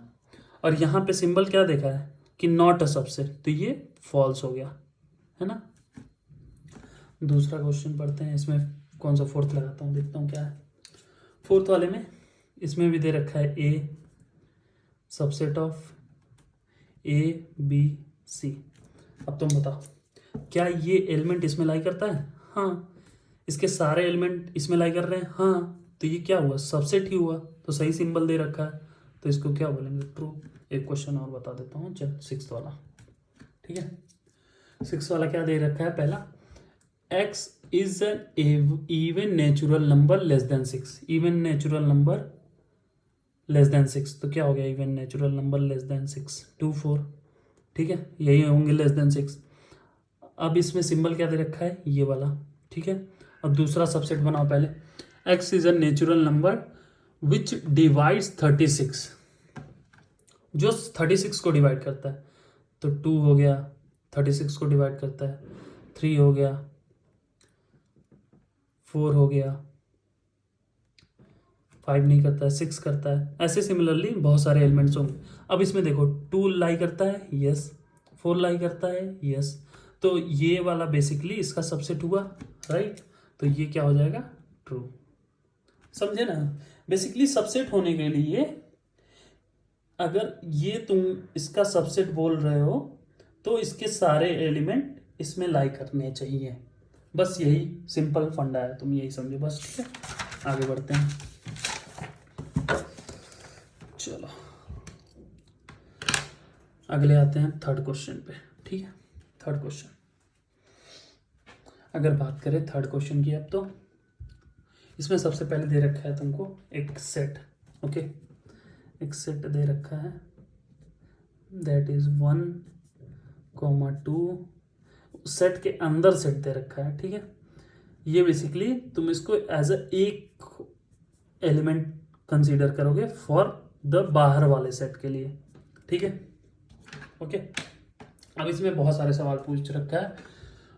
Speaker 1: और यहाँ पे सिंबल क्या देखा है कि नॉट अ सबसेट, तो ये फॉल्स हो गया, है ना। दूसरा क्वेश्चन पढ़ते हैं, इसमें कौन सा फोर्थ लगाता हूँ, देखता हूँ क्या है फोर्थ वाले में। इसमें भी दे रखा है A subset of A B C. अब तुम बताओ क्या ये एलिमेंट इसमें लाई करता है, हाँ। इसके सारे एलिमेंट इसमें लाई कर रहे हैं, हाँ। तो ये क्या हुआ, सबसेट ही हुआ, तो सही सिंबल दे रखा है, तो इसको क्या बोलेंगे, ट्रू। एक क्वेश्चन और बता देता हूँ, चल, सिक्स्थ वाला, ठीक है। सिक्स्थ वाला क्या दे रखा है, पहला, x is an even natural number less than 6। Even natural number less than 6, तो क्या हो गया, even natural number less than 6, 2 4, ठीक है, यही होंगे लेस देन 6। अब इसमें सिंबल क्या दे रखा है, ये वाला, ठीक है। अब दूसरा सबसेट बनाओ पहले, x is a natural number which divides 36, जो 36 को डिवाइड करता है, तो 2 हो गया, 36 को डिवाइड करता है, 3 हो गया, 4 हो गया, 5 नहीं करता है, 6 करता है, ऐसे सिमिलरली बहुत सारे एलिमेंट्स होंगे। अब इसमें देखो 2 लाई करता है, यस, 4 लाई करता है, यस, तो ये वाला बेसिकली इसका सबसेट हुआ, राइट। तो ये क्या हो जाएगा, ट्रू, समझे ना। बेसिकली सबसेट होने के लिए अगर ये तुम इसका सबसेट बोल रहे हो तो इसके सारे एलिमेंट इसमें लाई करने चाहिए, बस यही सिंपल फंडा है, तुम यही समझो बस। ठीक है, आगे बढ़ते हैं। चलो अगले आते हैं थर्ड क्वेश्चन पे। ठीक है, थर्ड क्वेश्चन, अगर बात करें थर्ड क्वेश्चन की, अब तो इसमें सबसे पहले दे रखा है तुमको एक सेट। ओके, एक सेट दे रखा है, दैट इज 1,2, सेट के अंदर सेट दे रखा है। ठीक है, ये बेसिकली तुम इसको एज अ एक एलिमेंट कंसीडर करोगे फॉर द बाहर वाले सेट के लिए। ठीक है, ओके। अब इसमें बहुत सारे सवाल पूछ रखा है।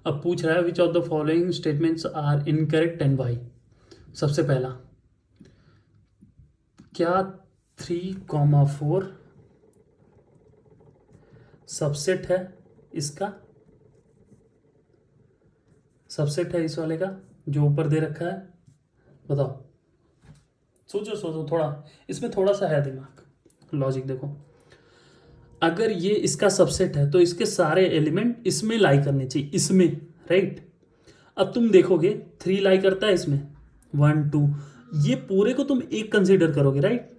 Speaker 1: अब पूछ रहा है which of the following statements are incorrect and why. सबसे पहला, क्या 3,4 सबसेट है इसका? सबसेट है इस वाले का जो ऊपर दे रखा है? बताओ, सोचो सोचो थोड़ा, इसमें थोड़ा सा है दिमाग, लॉजिक देखो। अगर ये इसका सबसेट है तो इसके सारे एलिमेंट इसमें लाई करने चाहिए, इसमें, राइट। अब तुम देखोगे 3 लाई करता है इसमें, 1 2, ये पूरे को तुम एक कंसीडर करोगे, राइट।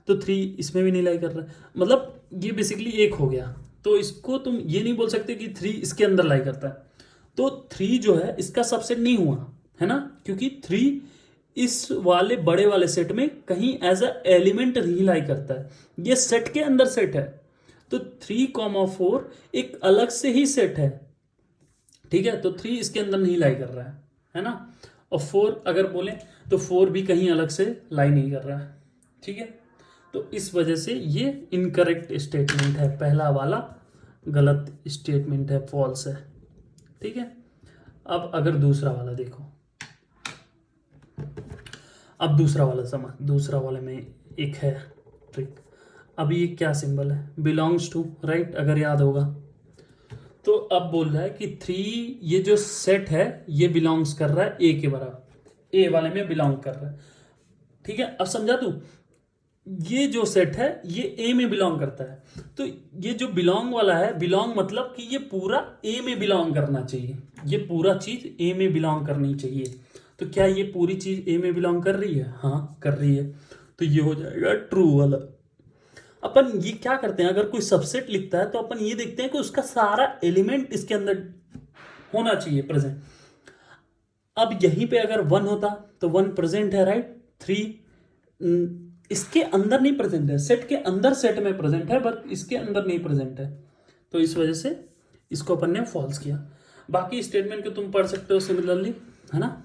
Speaker 1: तो 3 इसमें भी नहीं लाई कर रहा, मतलब ये बेसिकली एक हो गया। तो इसको तुम ये नहीं बोल सकते कि 3 इसके अंदर लाई करता है। तो 3 जो है इसका सबसेट नहीं हुआ, है ना, क्योंकि 3 इस वाले बड़े वाले सेट में कहीं एज अ एलिमेंट नहीं लाई करता है, ये सेट के अंदर सेट है। तो 3,4 एक अलग से ही सेट है। ठीक है, तो 3 इसके अंदर नहीं लाई कर रहा है ना। और 4 अगर बोले तो 4 भी कहीं अलग से लाई नहीं कर रहा है। ठीक है, तो इस वजह से ये इनकरेक्ट स्टेटमेंट है, पहला वाला गलत स्टेटमेंट है, फॉल्स है। ठीक है, अब अगर दूसरा वाला देखो, अब दूसरा वाला समझ, दूसरा वाले में एक है ट्रिक। अब ये क्या सिंबल है? बिलोंग्स टू, राइट, अगर याद होगा। तो अब बोल रहा है कि 3 ये जो सेट है ये बिलोंग्स कर रहा है ए के बराबर, ए वाले में बिलोंग कर रहा है। ठीक है, अब समझा तू, ये जो सेट है ये ए में बिलोंग करता है। तो ये जो बिलोंग वाला है, बिलोंग मतलब कि ये पूरा ए में बिलोंग करना चाहिए, ये पूरा चीज ए में बिलोंग करनी चाहिए। तो क्या ये पूरी चीज ए में बिलोंग कर रही है? हाँ कर रही है, तो ये हो जाएगा ट्रू वाला। अपन ये क्या करते हैं, अगर कोई सबसेट लिखता है तो अपन ये देखते हैं कि उसका सारा एलिमेंट इसके अंदर होना चाहिए प्रेजेंट। अब यहीं पे अगर 1 होता तो 1 प्रेजेंट है, राइट। 3 इसके अंदर नहीं प्रेजेंट है, सेट के अंदर सेट में प्रेजेंट है, बट इसके अंदर नहीं प्रेजेंट है। तो इस वजह से इसको अपन ने फॉल्स किया। बाकी स्टेटमेंट को तुम पढ़ सकते हो सिमिलरली, है ना।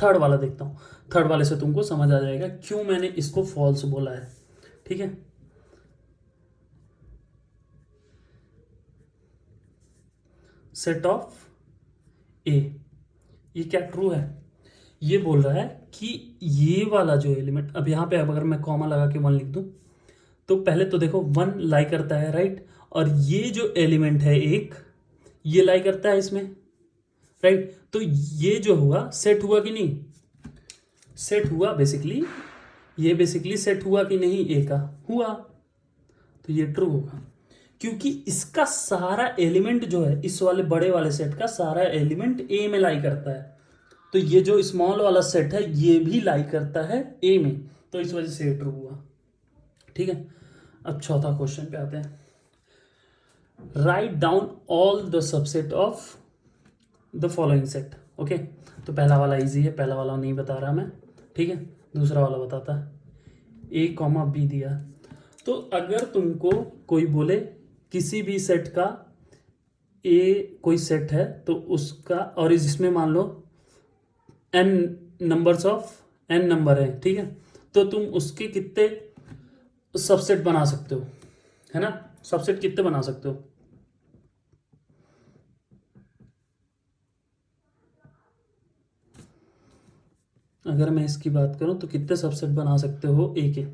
Speaker 1: थर्ड वाला देखता हूँ, थर्ड वाले से तुमको समझ आ जाएगा क्यों मैंने इसको फॉल्स बोला है। ठीक है, सेट ऑफ ए, ये क्या ट्रू है? ये बोल रहा है कि ये वाला जो एलिमेंट, अब यहाँ पे अगर मैं कॉमा लगा के 1 लिख दूं तो पहले तो देखो 1 लाई करता है, राइट। और ये जो एलिमेंट है एक, ये लाई करता है इसमें, राइट। तो ये जो हुआ सेट हुआ कि नहीं? सेट हुआ बेसिकली, ये बेसिकली सेट हुआ कि नहीं? ए का हुआ, तो ये ट्रू होगा, क्योंकि इसका सारा एलिमेंट जो है इस वाले बड़े वाले सेट का सारा एलिमेंट ए में लाई करता है। तो ये जो स्मॉल वाला सेट है ये भी लाई करता है ए में, तो इस वजह से ट्रू हुआ। ठीक है, अब चौथा क्वेश्चन पे आते हैं। Write down all the subset of the following set. Okay, तो पहला वाला इजी है, पहला वाला नहीं बता रहा मैं। ठीक है, दूसरा वाला बताता है। ए कॉमा बी दिया, तो अगर तुमको कोई बोले किसी भी सेट का ए कोई सेट है तो उसका, और इसमें मान लो n numbers of n number है, ठीक है, तो तुम उसके कितने सबसेट बना सकते हो, है ना। सबसेट कितने बना सकते हो? अगर मैं इसकी बात करूं तो कितने सबसेट बना सकते हो ए के?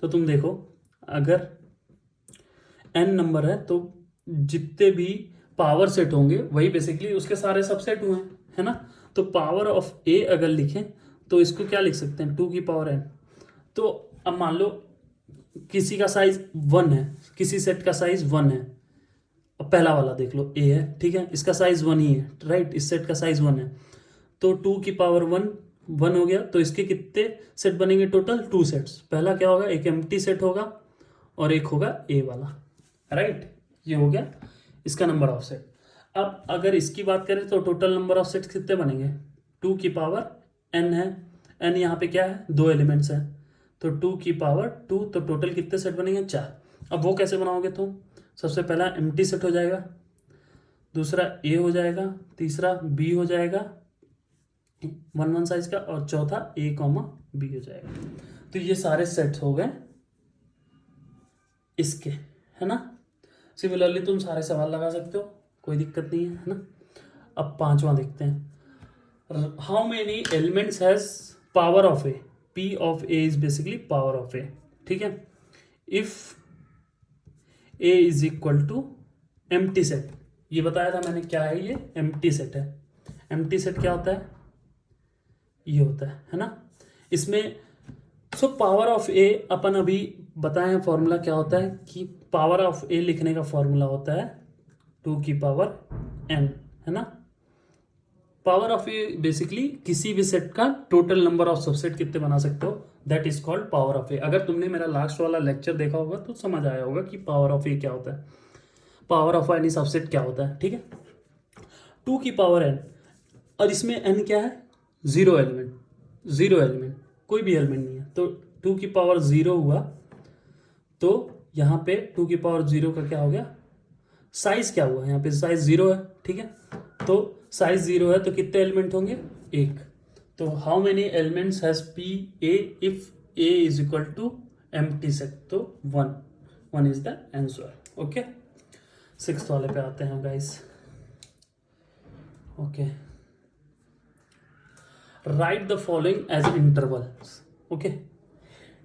Speaker 1: तो तुम देखो, अगर n नंबर है तो जितने भी पावर सेट होंगे वही बेसिकली उसके सारे सबसेट हुए हैं, है ना। तो पावर ऑफ ए अगर लिखें तो इसको क्या लिख सकते हैं? 2 की पावर n। तो अब मान लो किसी का साइज 1 है, किसी सेट का साइज 1 है अब पहला वाला देख लो, ए है, ठीक है, इसका साइज 1 ही है, राइट, इस सेट का साइज 1 है, तो 2 की पावर 1 1 हो गया, तो इसके कितने सेट बनेंगे टोटल? 2 सेट्स। पहला क्या होगा? एक एम्प्टी सेट होगा और एक होगा ए वाला, राइट, ये हो गया इसका नंबर ऑफ सेट। अब अगर इसकी बात करें तो टोटल नंबर ऑफ सेट्स कितने बनेंगे? 2 की पावर n है, n यहाँ पे क्या है? 2 एलिमेंट्स हैं, तो 2 की पावर 2, तो टोटल कितने सेट बनेंगे? 4। अब वो कैसे बनाओगे तुम? सबसे पहला एम्प्टी सेट हो जाएगा, दूसरा ए हो जाएगा, तीसरा बी हो जाएगा 1 1 साइज का, और चौथा ए कॉमा बी हो जाएगा। तो ये सारे सेट्स हो गए इसके, है ना। सिमिलरली तुम सारे सवाल लगा सकते हो, कोई दिक्कत नहीं है ना। अब पांचवा देखते हैं, how many elements has power of A? P of A is basically power of A, ठीक है। If A is equal to empty set, ये बताया था मैंने, क्या है ये? एम्प्टी सेट है। एम्प्टी सेट क्या होता है? ये होता है ना। इसमें सो पावर ऑफ ए अपन अभी बताएं फॉर्मूला क्या होता है, कि पावर ऑफ ए लिखने का फॉर्मूला होता है 2 की पावर n, है ना। पावर ऑफ ए बेसिकली किसी भी सेट का टोटल नंबर ऑफ सबसेट कितने बना सकते हो, that is called power of A. अगर तुमने मेरा लास्ट वाला लेक्चर देखा होगा तो समझ आया होगा कि पावर ऑफ ए क्या होता है, पावर ऑफ एनी सबसेट क्या होता है, ठीक है। 2 की पावर n, और इसमें n क्या है? 0 एलिमेंट, 0 एलिमेंट, कोई भी एलिमेंट नहीं है, तो 2 की पावर 0 हुआ, तो यहाँ पे 2 की पावर 0 का क्या हो गया? साइज क्या हुआ? यहाँ पे साइज 0 है, ठीक है, तो साइज 0 है तो कितने एलिमेंट होंगे? 1। तो how many elements has P A if A is equal to empty set? तो 1 is the answer. Okay, 6th वाले पे आते हैं guys. Okay, right the following as intervals. Okay,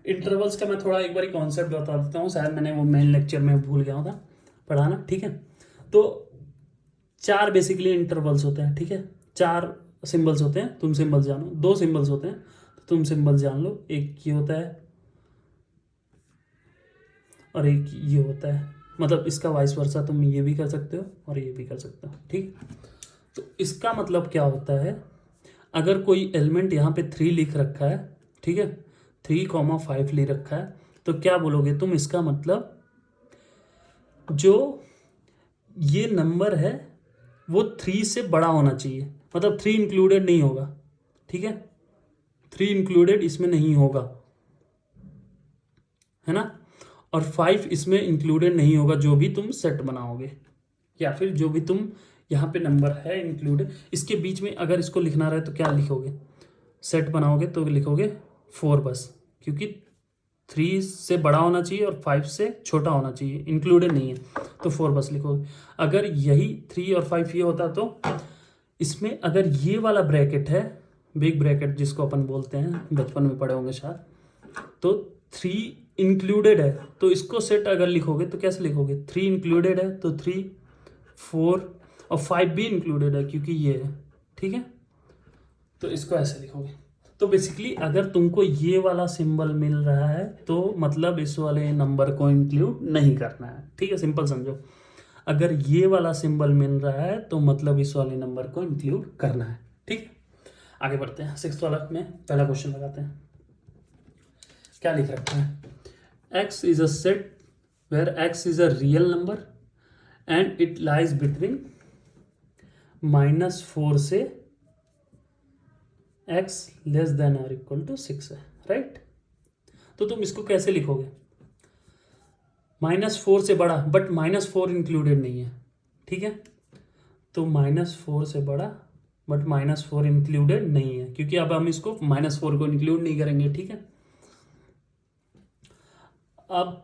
Speaker 1: intervals का मैं थोड़ा एक बार कॉन्सेप्ट बता देता हूँ, शायद मैंने वो मेन लेक्चर में भूल गया था पढ़ाना, ठीक है। तो 4 बेसिकली इंटरवल्स होते हैं, ठीक है, 4 सिंबल्स होते हैं, तुम सिंबल्स जानो। 2 सिंबल्स होते हैं तो तुम सिंबल्स जान लो, एक ये होता है और एक ये होता है, मतलब इसका वाइस वर्सा तुम ये भी कर सकते हो और ये भी कर सकते हो, ठीक। तो इसका मतलब क्या होता है, अगर कोई एलिमेंट यहाँ पे 3 लिख रखा है, ठीक है, 3,5 ले रखा है, तो क्या बोलोगे तुम? इसका मतलब जो ये नंबर है वो 3 से बड़ा होना चाहिए, मतलब 3 इंक्लूडेड नहीं होगा, ठीक है, 3 इंक्लूडेड इसमें नहीं होगा, है ना। और 5 इसमें इंक्लूडेड नहीं होगा, जो भी तुम सेट बनाओगे या फिर जो भी तुम यहाँ पे नंबर है इंक्लूडेड, इसके बीच में अगर इसको लिखना रहे तो क्या लिखोगे? सेट बनाओगे तो लिखोगे 4 बस, क्योंकि 3 से बड़ा होना चाहिए और 5 से छोटा होना चाहिए, इंक्लूडेड नहीं है, तो 4 बस लिखोगे। अगर यही 3 और 5 ये होता तो इसमें अगर ये वाला ब्रैकेट है, बिग ब्रैकेट जिसको अपन बोलते हैं, बचपन में पढ़े होंगे शायद, तो 3 इंक्लूडेड है, तो इसको सेट अगर लिखोगे तो कैसे लिखोगे? 3 इंक्लूडेड है तो 3 4 और 5 भी इंक्लूडेड है क्योंकि ये है, ठीक है, तो इसको ऐसे लिखोगे। तो बेसिकली अगर तुमको ये वाला सिंबल मिल रहा है तो मतलब इस वाले नंबर को इंक्लूड नहीं करना है, ठीक है, सिंपल समझो। अगर ये वाला सिंबल मिल रहा है तो मतलब इस वाले नंबर को इंक्लूड करना है, ठीक है। आगे बढ़ते हैं, 6th वाला में पहला क्वेश्चन लगाते हैं। क्या लिख रखा है? x is a set where x is a real number and it lies between -4 से x लेस देन और इक्वल टू 6 है, राइट। तो तुम इसको कैसे लिखोगे? -4 से बड़ा, बट -4 इंक्लूडेड नहीं है, ठीक है, तो -4 से बड़ा बट -4 इंक्लूडेड नहीं है, क्योंकि अब हम इसको -4 को इंक्लूड नहीं करेंगे, ठीक है। अब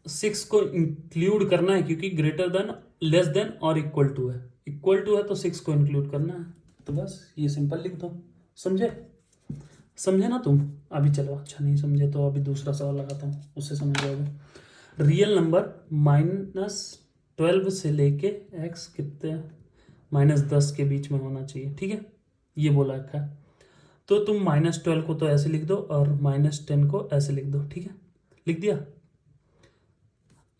Speaker 1: 6 को इंक्लूड करना है क्योंकि ग्रेटर देन, लेस देन और इक्वल टू है, इक्वल टू है तो 6 को इंक्लूड करना है, तो बस ये सिंपल लिख दो। समझे? समझे ना तुम? अभी चलो, अच्छा नहीं समझे तो अभी दूसरा सवाल लगाता हूँ, उससे समझ जाओगे। रियल नंबर -12 से लेके x कितने -10 के बीच में होना चाहिए, ठीक है, ये बोला रखा है। तो तुम -12 को तो ऐसे लिख दो और -10 को ऐसे लिख दो, ठीक है, लिख दिया।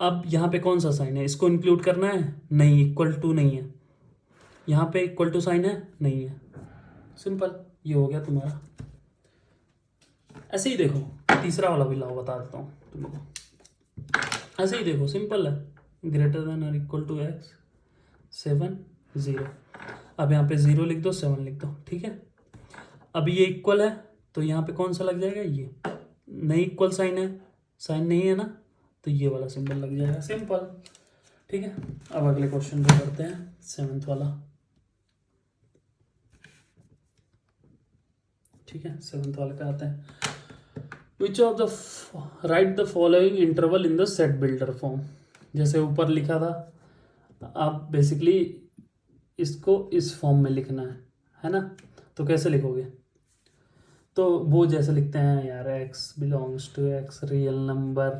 Speaker 1: अब यहाँ पे कौन सा साइन है, इसको इंक्लूड करना है, नहीं, इक्वल टू नहीं है, यहाँ पे इक्वल टू साइन है, नहीं है, सिंपल, ये हो गया तुम्हारा। ऐसे ही देखो, तीसरा वाला भी लाओ, बता देता हूँ तुमको। ऐसे ही देखो, सिंपल है, ग्रेटर देन और इक्वल टू एक्स 7 0। अब यहाँ पे 0 लिख दो, 7 लिख दो, ठीक है। अब ये इक्वल है तो यहाँ पे कौन सा लग जाएगा, ये नहीं, इक्वल साइन है, साइन नहीं है ना, तो ये वाला सिंबल लग जाएगा, सिंपल, ठीक है। अब अगले क्वेश्चन पे करते हैं, 7th वाला, ठीक है। 7th वाले पे आते हैं। Which of the right the following interval in the set builder form. जैसे ऊपर लिखा था, आप बेसिकली इसको इस फॉर्म में लिखना है ना। तो कैसे लिखोगे, तो वो जैसे लिखते हैं यार, x belongs to x real number.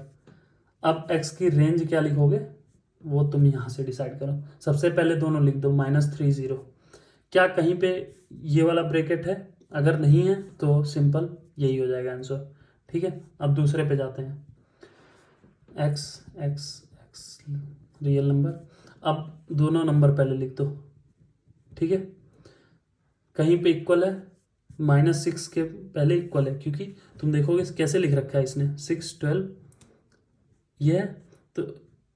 Speaker 1: अब x की रेंज क्या लिखोगे, वो तुम यहाँ से डिसाइड करो। सबसे पहले दोनों लिख दो, -3 0। क्या कहीं पे ये वाला ब्रैकेट है, अगर नहीं है तो सिंपल यही हो जाएगा आंसर, ठीक है। अब दूसरे पे जाते हैं, x x x real number. अब दोनों नंबर पहले लिख दो, ठीक है। कहीं पे इक्वल है, -6 के पहले इक्वल है, क्योंकि तुम देखोगे कैसे लिख रखा है इसने, 6 12, ये है, तो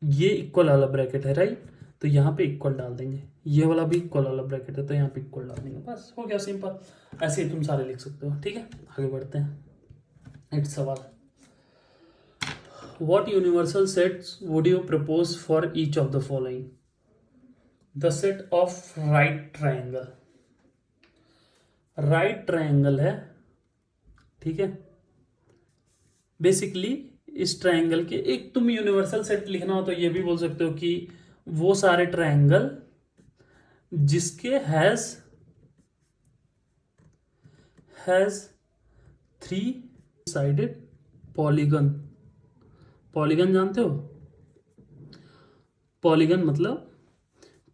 Speaker 1: ये इक्वल वाला ब्रैकेट है, राइट। तो यहाँ पे इक्वल डाल देंगे, ये वाला भी इक्वल वाला ब्रैकेट है, तो यहाँ पे इक्वल डाल देंगे, बस हो गया, सिंपल। ऐसे ही तुम सारे लिख सकते हो, ठीक है। आगे बढ़ते हैं, नेक्स्ट सवाल। What universal sets would you propose for each of the following. The set of right triangle, right triangle है, ठीक है। बेसिकली इस ट्रायंगल के एक तुम यूनिवर्सल सेट लिखना हो तो ये भी बोल सकते हो कि वो सारे ट्रायंगल जिसके हैज 3 साइडेड पॉलीगन। पॉलीगन जानते हो, पॉलीगन मतलब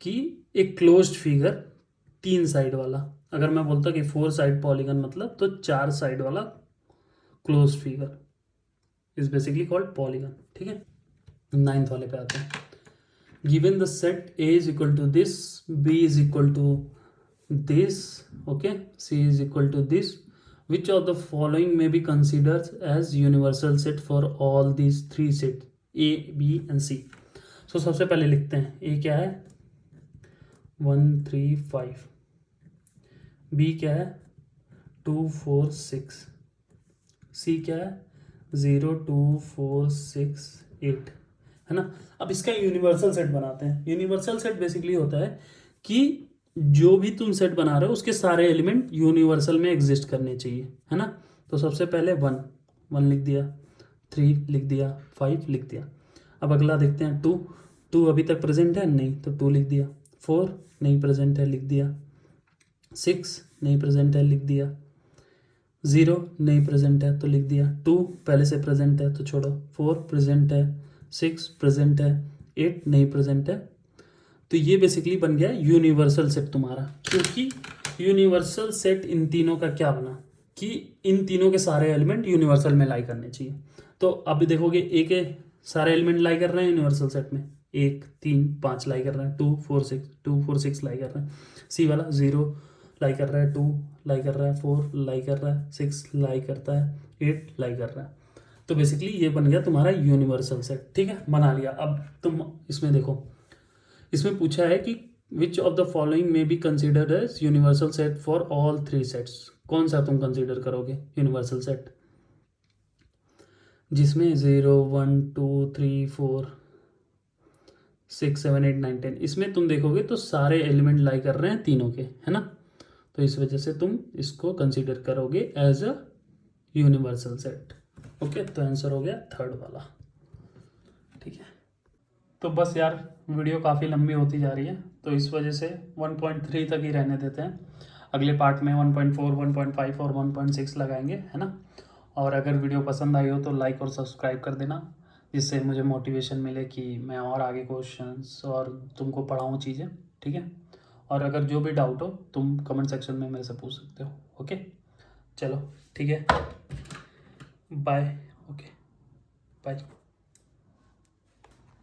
Speaker 1: कि एक क्लोज्ड फिगर 3 साइड वाला। अगर मैं बोलता कि 4 साइड पॉलीगन मतलब, तो 4 साइड वाला closed figure is basically called polygon, ठीक है। 9th वाले पे आते हैं। Given the set A is equal to this, B is equal to this, okay, C is equal to this, which of the following में be considered as universal set for all these 3 set A, B and C। So सबसे पहले लिखते हैं, A क्या है, 1 3 5, B क्या है, 2 4 6, C क्या है, 0 2 4 6 8, है ना। अब इसका यूनिवर्सल सेट बनाते हैं। यूनिवर्सल सेट बेसिकली होता है कि जो भी तुम सेट बना रहे हो उसके सारे एलिमेंट यूनिवर्सल में एग्जिस्ट करने चाहिए, है ना। तो सबसे पहले 1 लिख दिया, 3 लिख दिया, 5 लिख दिया। अब अगला देखते हैं, 2 अभी तक प्रेजेंट है नहीं, तो 2 लिख दिया। 4 नहीं प्रेजेंट है, लिख दिया। 6 नहीं प्रेजेंट है, लिख दिया। 0 नहीं प्रेजेंट है तो लिख दिया। 2 पहले से प्रेजेंट है तो छोड़ो। 4 प्रेजेंट है, 6 प्रेजेंट है, 8 नहीं प्रेजेंट है। तो ये बेसिकली बन गया यूनिवर्सल सेट तुम्हारा, क्योंकि यूनिवर्सल सेट इन तीनों का क्या बना कि इन तीनों के सारे एलिमेंट यूनिवर्सल में लाई करने चाहिए। तो अभी देखोगे ए के सारे एलिमेंट लाई कर रहे हैं यूनिवर्सल सेट में, 1 3 5 लाई कर रहे हैं, 2 4 6 लाई कर रहे हैं। सी वाला 0 लाई कर रहा है, 2 लाई कर रहा है, 4 लाई कर रहा है, 6 लाई करता है, 8 लाई कर रहा है। तो बेसिकली ये बन गया तुम्हारा यूनिवर्सल सेट, ठीक है, बना लिया। अब तुम इसमें देखो, इसमें पूछा है कि विच ऑफ द फॉलोइंग में be considered as universal set for all 3 sets. कौन सा तुम कंसिडर करोगे यूनिवर्सल सेट, जिसमें 0 1 2 3 4 6 7 8 9 10, इसमें तुम देखोगे तो सारे एलिमेंट लाई कर रहे हैं तीनों के, है ना। तो इस वजह से तुम इसको कंसिडर करोगे as a universal set, okay. तो आंसर हो गया 3rd वाला, ठीक है। तो बस यार, वीडियो काफ़ी लंबी होती जा रही है, तो इस वजह से 1.3 तक ही रहने देते हैं। अगले पार्ट में 1.4 1.5 और 1.6 लगाएंगे, है ना। और अगर वीडियो पसंद आई हो तो लाइक और सब्सक्राइब कर देना, जिससे मुझे मोटिवेशन मिले कि मैं और आगे क्वेश्चंस और तुमको पढ़ाऊँ चीज़ें, ठीक है। और अगर जो भी डाउट हो तुम कमेंट सेक्शन में मेरे से पूछ सकते हो, ओके। चलो ठीक है, बाय, ओके, बाय।